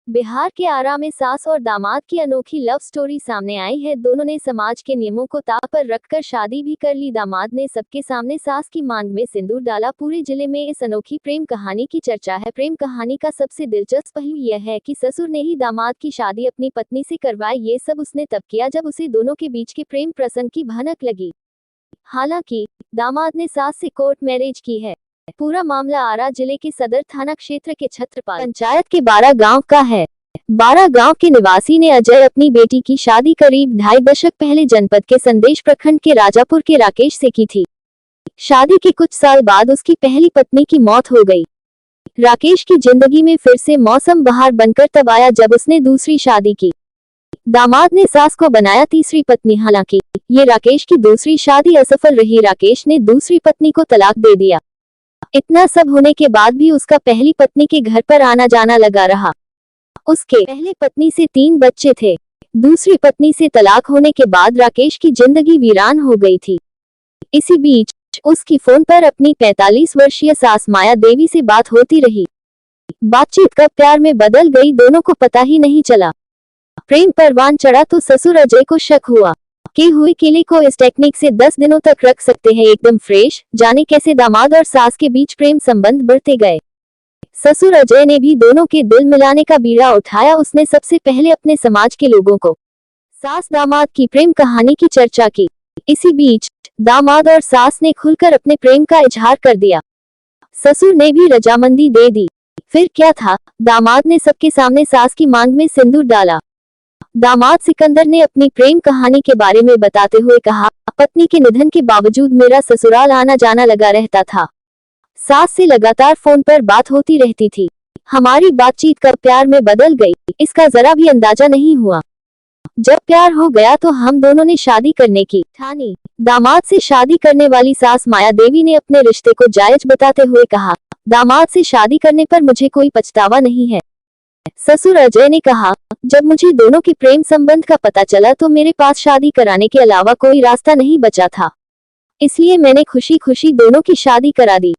बिहार के आरा में सास और दामाद की अनोखी लव स्टोरी सामने आई है। दोनों ने समाज के नियमों को ताव पर रखकर शादी भी कर ली। दामाद ने सबके सामने सास की मांग में सिंदूर डाला। पूरे जिले में इस अनोखी प्रेम कहानी की चर्चा है। प्रेम कहानी का सबसे दिलचस्प पहलू यह है कि ससुर ने ही दामाद की शादी अपनी पत्नी से करवाई। ये सब उसने तब किया जब उसे दोनों के बीच के प्रेम प्रसंग की भनक लगी। हालांकि दामाद ने सास से कोर्ट मैरिज की है। पूरा मामला आरा जिले के सदर थाना क्षेत्र के छत्रपाल पंचायत के 12 गांव का है। 12 गांव के निवासी ने अजय अपनी बेटी की शादी करीब 2.5 दशक पहले जनपद के संदेश प्रखंड के राजापुर के राकेश से की थी। शादी के कुछ साल बाद उसकी पहली पत्नी की मौत हो गई। राकेश की जिंदगी में फिर से मौसम बहार बनकर तब आया जब उसने दूसरी शादी की। दामाद ने सास को बनाया तीसरी पत्नी। हालांकि ये राकेश की दूसरी शादी असफल रही। राकेश ने दूसरी पत्नी को तलाक दे दिया। इतना सब होने के बाद भी उसका पहली पत्नी के घर पर आना जाना लगा रहा। उसके पहले पत्नी से 3 बच्चे थे। दूसरी पत्नी से तलाक होने के बाद राकेश की जिंदगी वीरान हो गई थी। इसी बीच उसकी फोन पर अपनी 45 वर्षीय सास माया देवी से बात होती रही। बातचीत कब प्यार में बदल गई दोनों को पता ही नहीं चला। प्रेम परवान चढ़ा तो ससुर अजय को शक हुआ कि हुए केले को इस टेक्निक से 10 दिनों तक रख सकते हैं एकदम फ्रेश। जाने कैसे दामाद और सास के बीच प्रेम संबंध बढ़ते गए। ससुर अजय ने भी दोनों के दिल मिलाने का बीड़ा उठाया। उसने सबसे पहले अपने समाज के लोगों को सास दामाद की प्रेम कहानी की चर्चा की। इसी बीच दामाद और सास ने खुलकर अपने प्रेम का इजहार कर दिया। ससुर ने भी रजामंदी दे दी। फिर क्या था, दामाद ने सबके सामने सास की मांग में सिंदूर डाला। दामाद सिकंदर ने अपनी प्रेम कहानी के बारे में बताते हुए कहा, पत्नी के निधन के बावजूद मेरा ससुराल आना जाना लगा रहता था। सास से लगातार फोन पर बात होती रहती थी। हमारी बातचीत कब प्यार में बदल गई इसका जरा भी अंदाजा नहीं हुआ। जब प्यार हो गया तो हम दोनों ने शादी करने की ठानी। दामाद से शादी करने वाली सास माया देवी ने अपने रिश्ते को जायज बताते हुए कहा, दामाद से शादी करने पर मुझे कोई पछतावा नहीं है। ससुर अजय ने कहा, जब मुझे दोनों के प्रेम संबंध का पता चला तो मेरे पास शादी कराने के अलावा कोई रास्ता नहीं बचा था। इसलिए मैंने खुशी खुशी दोनों की शादी करा दी।